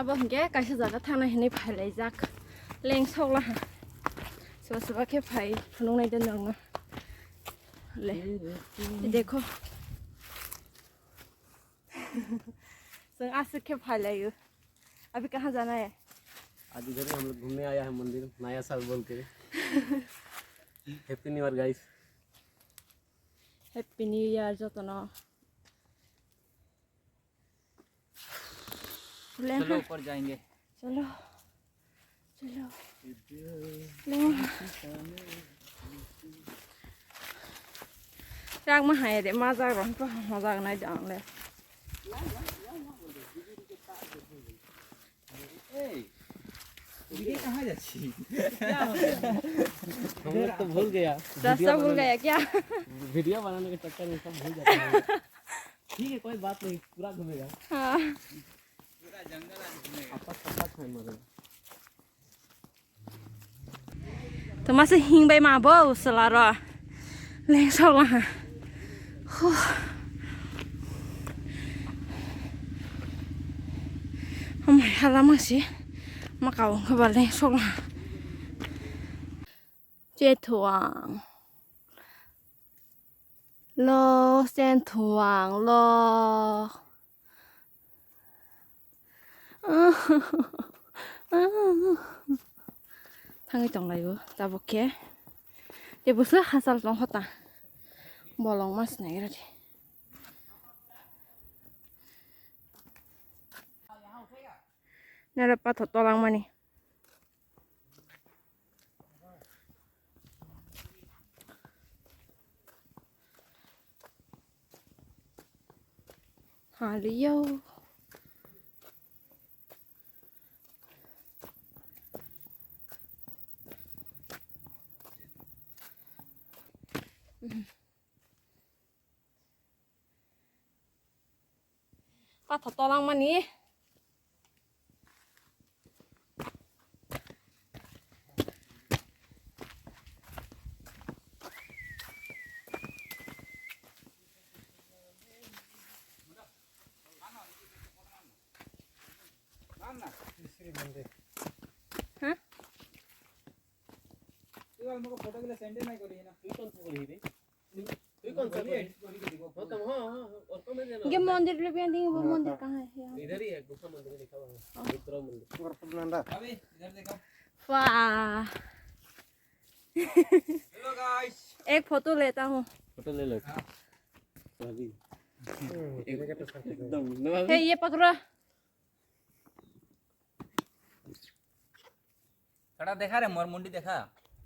tabo hingga kaisa jaga thana hini phailai jak leng sokla ha soba soba ke phai phunung nai den nang ले देखो sir आज से क्या file है ये अभी कहाँ जाना है आज इधर हम लोग घूमने आया है मंदिर नया साल बोल के happy new year guys happy new year जो तो ना चलो ऊपर जाएंगे चलो चलो ले राग में है रे मजा रहा है मजा नहीं जान ले ये कहाँ जाती हम लोग तो भूल गया रास्ता भूल गया क्या वीडियो बनाने के चक्कर में सब भूल जाते हैं ठीक है कोई बात नहीं पूरा घूमेगा हाँ पूरा जंगल आज घूमेगा आपका है मरे तो मस्त हिंग बाई माँ बो उसला रो लें सोला हाँ हम हाला मसी Macau kembali solah tuang lo sen tuang lo thang trong này bữa ta bọc kia để bữa sữa hasal trong hot ta bolong mas này rồi nè là Pathor to lang mani hà liêu Pathor to lang mani हाँ तू आज मुझे photo के लिए send नहीं करी है ना तू कौन सा करी रे तू कौन सा करी हां तुम हां और कौन है ये मंदिर ले बिया देंगे वो मंदिर कहाँ है इधर ही है गुफा मंदिर लिखा हुआ है मित्रा मंदिर और नंदा अभी इधर देखो वाह हेलो गाइस एक फोटो लेता हूँ फोटो ले लो अभी एकदम हे ये पकड़ो थोड़ा देखा रे मोर मुंडी देखा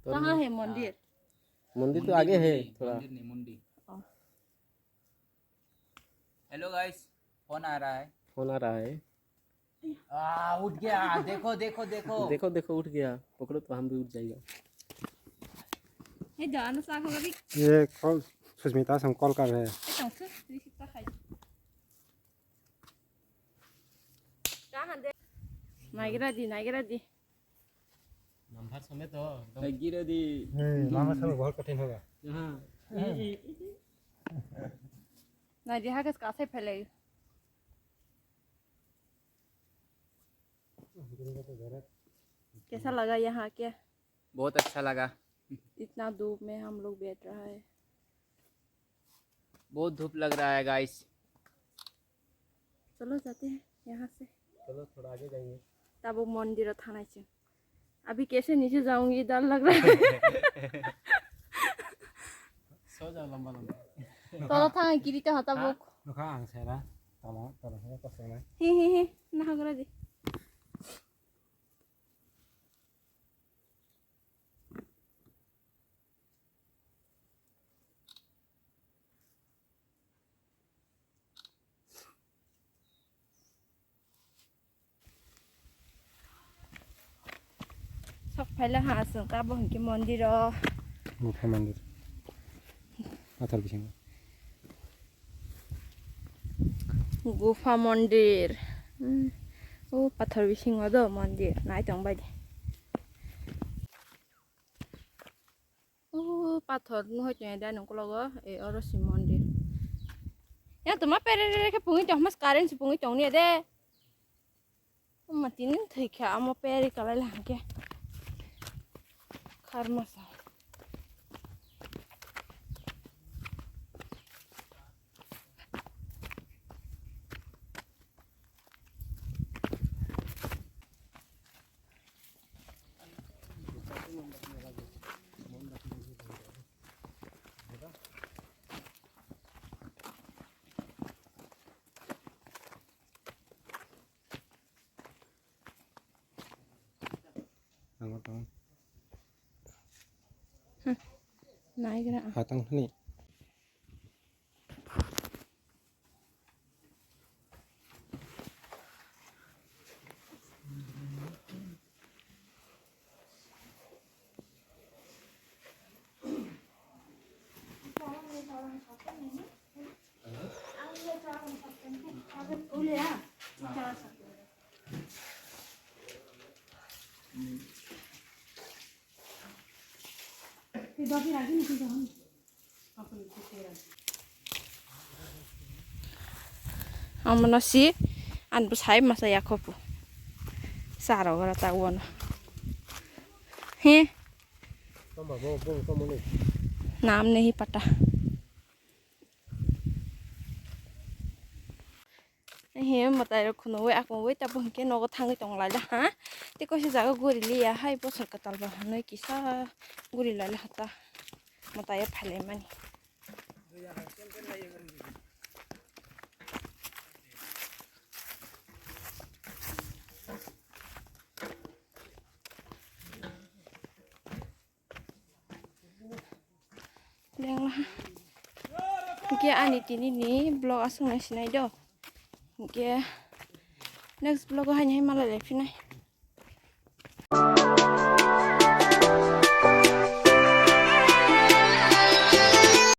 कहाँ है मंदिर मंदिर तो आगे है थोड़ा मंदिर नहीं मुंडी हेलो गाइस फोन आ रहा है उठ गया देखो देखो देखो देखो देखो उठ गया पकड़ो तो हम भी उठ जाएगा ये जान सा होगा भी ये कॉल सुष्मिता से हम कॉल कर रहे हैं नाइगरा दी नंबर समेत हो गिरे दी मामा सब बहुत कठिन होगा हां नाइजी हा किस कासे फैले कैसा लगा यहाँ क्या बहुत अच्छा लगा इतना धूप में हम लोग बैठ रहा है बहुत धूप लग रहा है गाइस चलो जाते हैं यहाँ से चलो थोड़ा आगे जाएंगे तब वो मंदिर थाना से अभी कैसे नीचे जाऊंगी डर लग रहा है सो जाओ लंबा तो था गिरी तो हता वो नखा आंसेरा तला तला है कसम है हे ना हगरा दे सब पहले हाँ संता बहन के मंदिर मुठा मंदिर पाथर बिसिंग गुफा मंदिर ओ पाथर बिसिंग दो मंदिर नाय तंग बायदि ओ पाथर न होय दा नंको लगो ए अरसि मंदिर या तमा पेरे रे के पुंगी तमस कारेन पुंगी तंग ने दे mà tin thấy cả mà pe cả lại làm kia khar mà sao Angkat tangan. naik kena Hatang nih. nó xí ăn bữa sáng mà sao ya khóc sao rồi tao quên he Kamu mau kamu nih. nam này pata he mà tại khunu với aku với tao bưng cái nó có thang cái trong lại là hả thì có sẽ giá guri lia hay Bosor kutal bah noi kisah guri lại là ta mà tại phải lấy mani Yang lah. Kia ani tini ni blog asal nasi nai do. Kia next blog hanya malah lepi nai.